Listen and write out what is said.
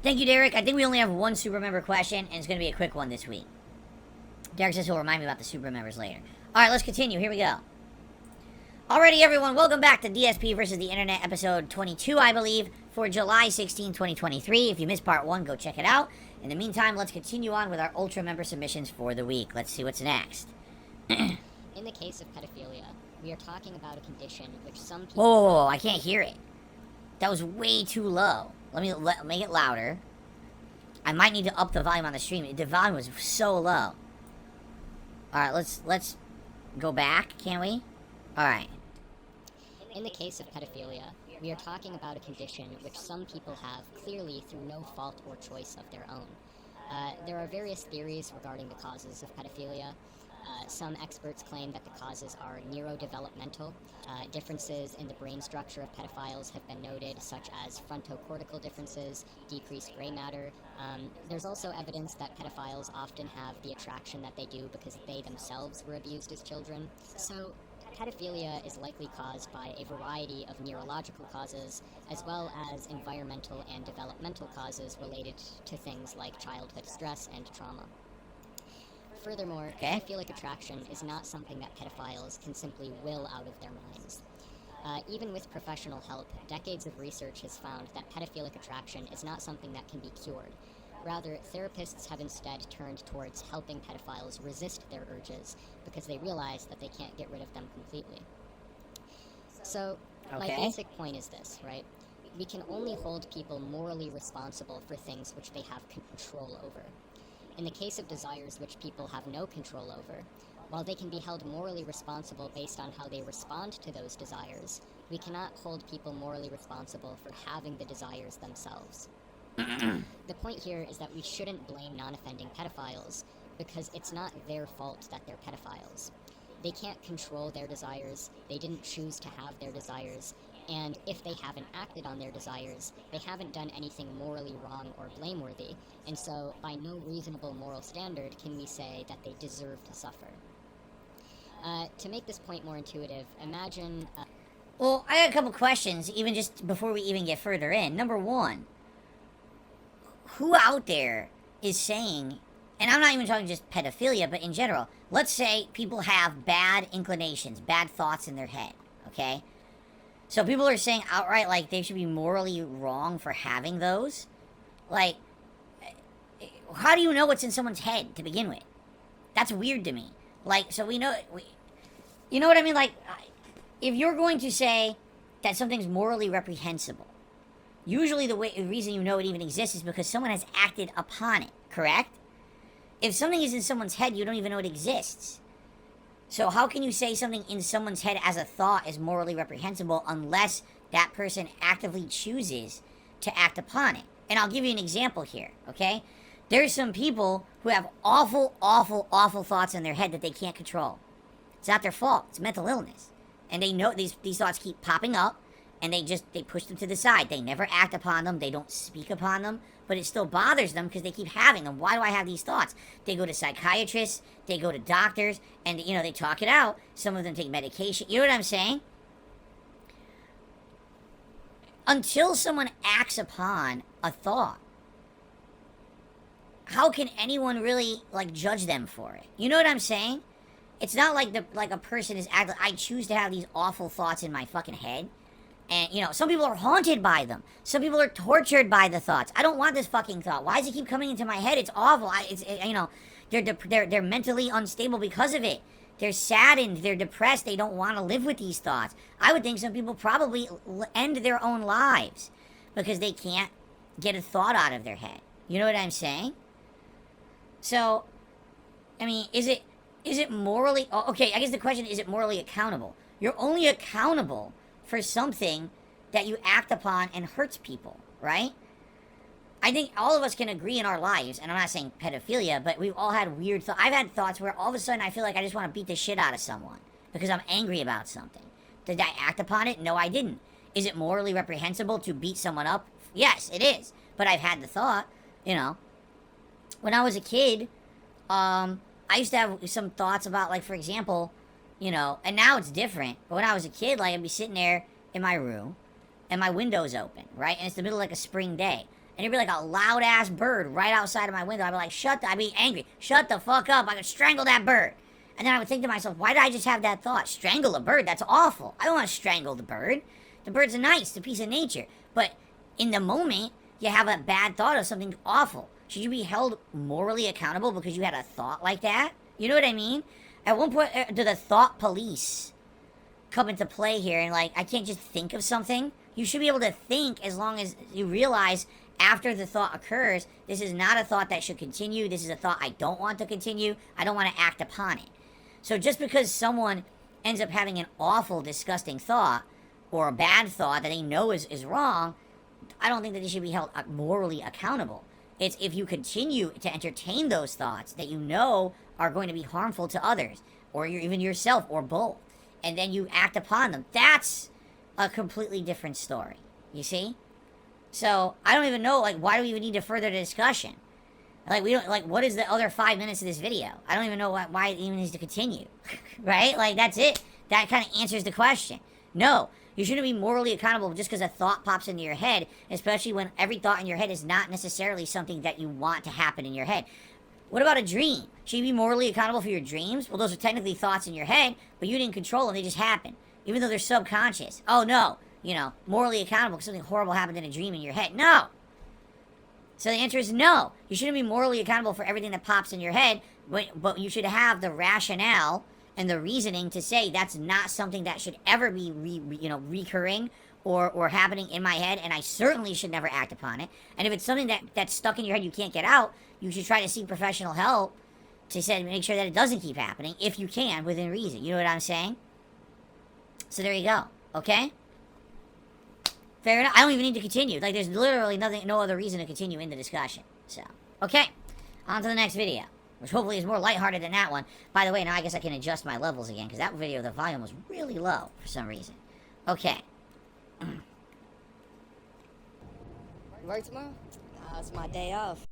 Thank you, Derek. I think we only have one super member question, and it's going to be a quick one this week. Derek says he'll remind me about the super members later. All right, let's continue. Here we go. Alrighty, everyone, welcome back to DSP versus the Internet, episode 22, I believe, for July 16, 2023. If you missed part 1, go check it out. In the meantime, let's continue on with our Ultra member submissions for the week. Let's see what's next. In the case of pedophilia, we are talking about a condition which some people... Whoa, I can't hear it. That was way too low. Let me make it louder. I might need to up the volume on the stream. The volume was so low. Alright, let's go back, can we? Alright. In the case of pedophilia, we are talking about a condition which some people have clearly through no fault or choice of their own. There are various theories regarding the causes of pedophilia. Some experts claim that the causes are neurodevelopmental. Differences in the brain structure of pedophiles have been noted, such as frontocortical differences, decreased gray matter. There's also evidence that pedophiles often have the attraction that they do because they themselves were abused as children. So, pedophilia is likely caused by a variety of neurological causes, as well as environmental and developmental causes related to things like childhood stress and trauma. Furthermore, pedophilic attraction is not something that pedophiles can simply will out of their minds. Even with professional help, decades of research has found that pedophilic attraction is not something that can be cured. Rather, therapists have instead turned towards helping pedophiles resist their urges because they realize that they can't get rid of them completely. So, my basic point is this, right? We can only hold people morally responsible for things which they have control over. In the case of desires which people have no control over, while they can be held morally responsible based on how they respond to those desires, we cannot hold people morally responsible for having the desires themselves. The point here is that we shouldn't blame non-offending pedophiles, because it's not their fault that they're pedophiles. They can't control their desires, they didn't choose to have their desires, and if they haven't acted on their desires, they haven't done anything morally wrong or blameworthy, and so by no reasonable moral standard can we say that they deserve to suffer. To make this point more intuitive, imagine... Well, I got a couple questions, even just before we even get further in. Number one, who out there is saying, and I'm not even talking just pedophilia, but in general, let's say people have bad inclinations, bad thoughts in their head, okay? So people are saying outright, like, they should be morally wrong for having those? Like, how do you know what's in someone's head to begin with? That's weird to me. Like, so we know... you know what I mean? Like, if you're going to say that something's morally reprehensible, usually the reason you know it even exists is because someone has acted upon it, correct? If something is in someone's head, you don't even know it exists. So how can you say something in someone's head as a thought is morally reprehensible unless that person actively chooses to act upon it? And I'll give you an example here, okay? There's some people who have awful, awful, awful thoughts in their head that they can't control. It's not their fault. It's mental illness. And they know these thoughts keep popping up, and they push them to the side. They never act upon them. They don't speak upon them. But it still bothers them because they keep having them. Why do I have these thoughts? They go to psychiatrists. They go to doctors. And, you know, they talk it out. Some of them take medication. You know what I'm saying? Until someone acts upon a thought, how can anyone really, like, judge them for it? You know what I'm saying? It's not like a person is acting... I choose to have these awful thoughts in my fucking head. And, you know, some people are haunted by them. Some people are tortured by the thoughts. I don't want this fucking thought. Why does it keep coming into my head? It's awful. You know, they're mentally unstable because of it. They're saddened. They're depressed. They don't want to live with these thoughts. I would think some people probably end their own lives because they can't get a thought out of their head. You know what I'm saying? So, I mean, is it morally... Okay, I guess the question is it morally accountable? You're only accountable for something that you act upon and hurts people, right? I think all of us can agree in our lives, and I'm not saying pedophilia, but we've all had weird thoughts. I've had thoughts where all of a sudden I feel like I just want to beat the shit out of someone because I'm angry about something. Did I act upon it? No, I didn't. Is it morally reprehensible to beat someone up? Yes, it is. But I've had the thought, you know. When I was a kid, I used to have some thoughts about, like, for example... You know, and now it's different. But when I was a kid, like, I'd be sitting there in my room, and my window's open, right? And it's the middle of, like, a spring day. and there'd be like a loud ass bird right outside of my window. I'd be like, I'd be angry. Shut the fuck up. I could strangle that bird. And then I would think to myself, why did I just have that thought? Strangle a bird? That's awful. I don't want to strangle the bird. The bird's nice. It's a piece of nature. But in the moment, you have a bad thought of something awful. Should you be held morally accountable because you had a thought like that? You know what I mean? At one point, do the thought police come into play here? And like, I can't just think of something. You should be able to think as long as you realize after the thought occurs, this is not a thought that should continue. This is a thought I don't want to continue. I don't want to act upon it. So just because someone ends up having an awful, disgusting thought or a bad thought that they know is wrong, I don't think that they should be held morally accountable. It's if you continue to entertain those thoughts that you know are going to be harmful to others, or even yourself, or both, and then you act upon them. That's a completely different story. You see? So I don't even know, like, why do we even need to further the discussion? Like, we don't, like, what is the other 5 minutes of this video? I don't even know why it even needs to continue. Right? Like, that's it. That kind of answers the question. No, you shouldn't be morally accountable just because a thought pops into your head, especially when every thought in your head is not necessarily something that you want to happen in your head. What about a dream? Should you be morally accountable for your dreams? Well, those are technically thoughts in your head, but you didn't control them. They just happen, even though they're subconscious. Oh, no. You know, morally accountable because something horrible happened in a dream in your head. No. So the answer is no. You shouldn't be morally accountable for everything that pops in your head, but you should have the rationale and the reasoning to say that's not something that should ever be recurring or happening in my head, and I certainly should never act upon it. And if it's something that's stuck in your head you can't get out, you should try to seek professional help to make sure that it doesn't keep happening, if you can, within reason. You know what I'm saying? So there you go. Okay? Fair enough. I don't even need to continue. Like, there's literally no other reason to continue in the discussion. So, okay. On to the next video, which hopefully is more lighthearted than that one. By the way, now I guess I can adjust my levels again, because that video, the volume was really low for some reason. Okay. Work tomorrow? It's my day off.